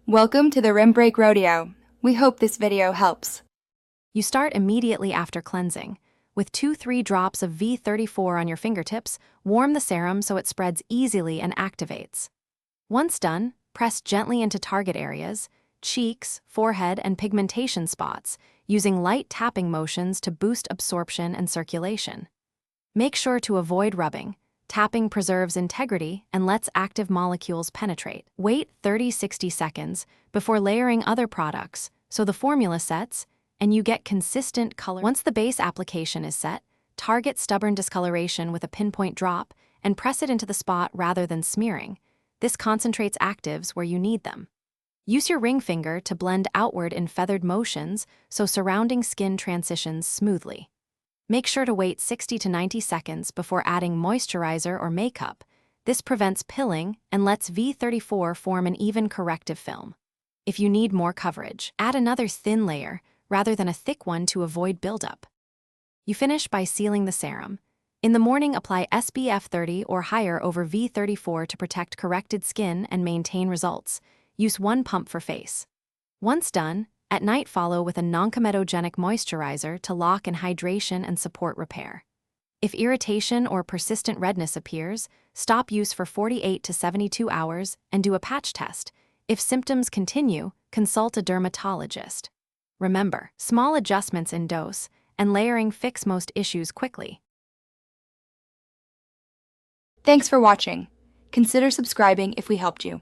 Welcome to the Rim Break Rodeo. We hope this video helps. You start immediately after cleansing. With 2-3 drops of V34 on your fingertips, warm the serum so it spreads easily and activates. Once done, press gently into target areas, cheeks, forehead, and pigmentation spots, using light tapping motions to boost absorption and circulation. Make sure to avoid rubbing. Tapping preserves integrity and lets active molecules penetrate. Wait 30-60 seconds before layering other products so the formula sets and you get consistent color. Once the base application is set, target stubborn discoloration with a pinpoint drop and press it into the spot rather than smearing. This concentrates actives where you need them. Use your ring finger to blend outward in feathered motions so surrounding skin transitions smoothly. Make sure to wait 60 to 90 seconds before adding moisturizer or makeup. This prevents pilling and lets V34 form an even corrective film. If you need more coverage, add another thin layer rather than a thick one to avoid buildup. You finish by sealing the serum. In the morning, apply SPF 30 or higher over V34 to protect corrected skin and maintain results. Use 1 pump for face. Once done, at night follow with a non-comedogenic moisturizer to lock in hydration and support repair. If irritation or persistent redness appears, stop use for 48 to 72 hours and do a patch test. If symptoms continue, consult a dermatologist. Remember, small adjustments in dose and layering fix most issues quickly. Thanks for watching. Consider subscribing if we helped you.